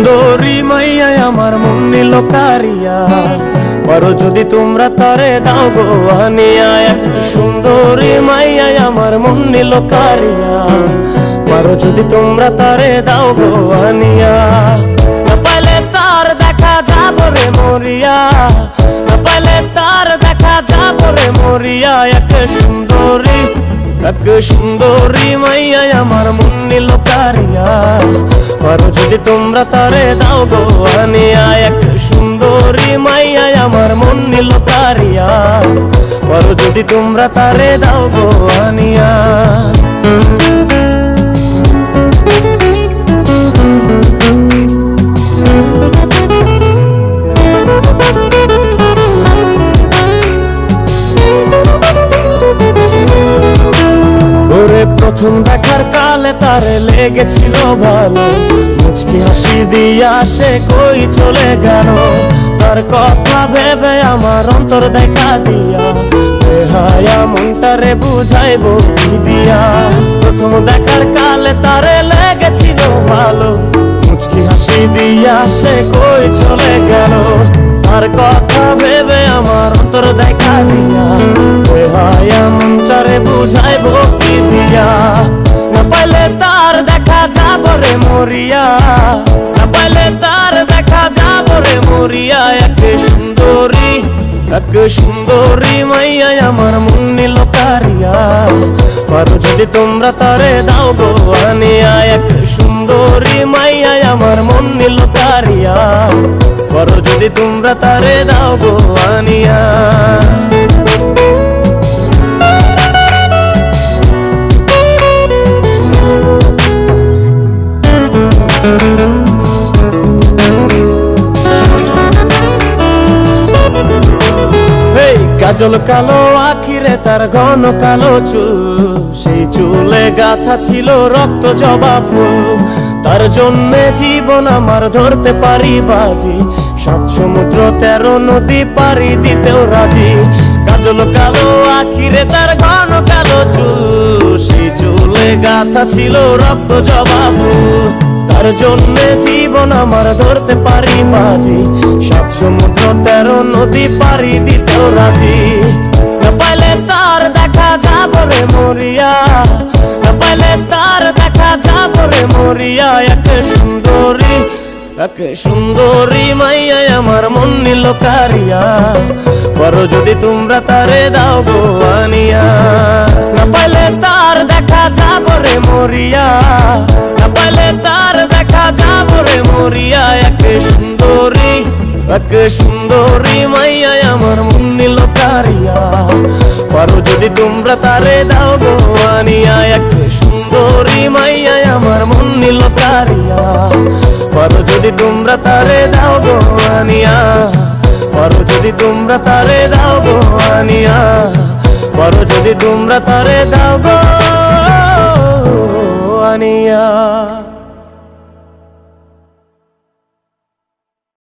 সুন্দরী মাইয়া আমার মন নিল কারিয়া, পারো যদি তোমরা তারে দাও গো আনিয়া। এক সুন্দরী মাইয়া আমার মন নিল কারিয়া, পারো যদি তোমরা তারে দাও গো আনিয়া। না পাইলে তার দেখা যাব রে মরিয়া, না পাইলে তার দেখা যাব রে মরিয়া। এক সুন্দরী মাইয়া আমার মন নিল কারিয়া, পারো যদি তোমরা তারে দাও গো আনিয়া। এক সুন্দরী মাইয়া আমার মন নিল কারিয়া, পারো যদি তোমরা তারে দাও গো আনিয়া। প্রথম দেখার কালে তারে লেগেছিল ভালো, মুচকি হাসি দিয়া সে কই চলে গেল। তার কথা ভেবে আমার অন্তর দেখা দিয়া, বেহায়া মনটারে বুঝাইব কি দিয়া। প্রথম দেখার কালে তারে লেগেছিল ভালো, মুচকি হাসি দিয়া সে কই চলে গেল। তার কথা ভেবে আমার অন্তর দেখা দিয়া, বেহায়া মনটারে বুঝাইব কি দিয়া। না পাইলে তার দেখা যাব রে মরিয়া, না পাইলে তার দেখা যাব রে মরিয়া। এক সুন্দরী মাইয়া আমার মন নিল কারিয়া, পারো যদি তোমরা তারে দাও গো আনিয়া। এক সুন্দরী মাইয়া আমার মন নিল কারিয়া, পারো যদি তোমরা তারে দাও গো আনিয়া। কাজল কালো আখিরে তার ঘন কালো চুল, সেই চুলে গাথা ছিল রক্ত জবা ফুল। তার জন্যে জীবন আমার ধরতে পারি বাজি, 7 সমুদ্র 13 নদী পারি দিতেও রাজি। কাজল কালো আখিরে তার ঘন কালো চুল, সেই চুলে গাথা ছিল রক্ত জবা ফুল। তার জন্যে জীবন আমার ধরতে পারি বাজি, 7 সমুদ্র 13 নদী পারি দিতেও রাজি। না পাইলে তার দেখা যাব রে মরিয়া, না পাইলে তার দেখা যাব রে মরিয়া। এক সুন্দরী মাইয়া আমার মন নিল কারিয়া, পারো যদি তোমরা তারে দাও গো আনিয়া। না পাইলে তার দেখা যাব রে মরিয়া, না পাইলে তার দেখা যাব রে মরিয়া। এক সুন্দরী মাইয়া আমার মন নিল কারিয়া, পারো যদি তোমরা তারে দাও গো আনিয়া। এক সুন্দরী মাইয়া আমার মন নিল কারিয়া, পারো যদি তোমরা তারে দাও গো আনিয়া। পারো যদি তোমরা তারে দাও গো আনিয়া, পারো যদি তোমরা তারে দাও গো আনিয়া।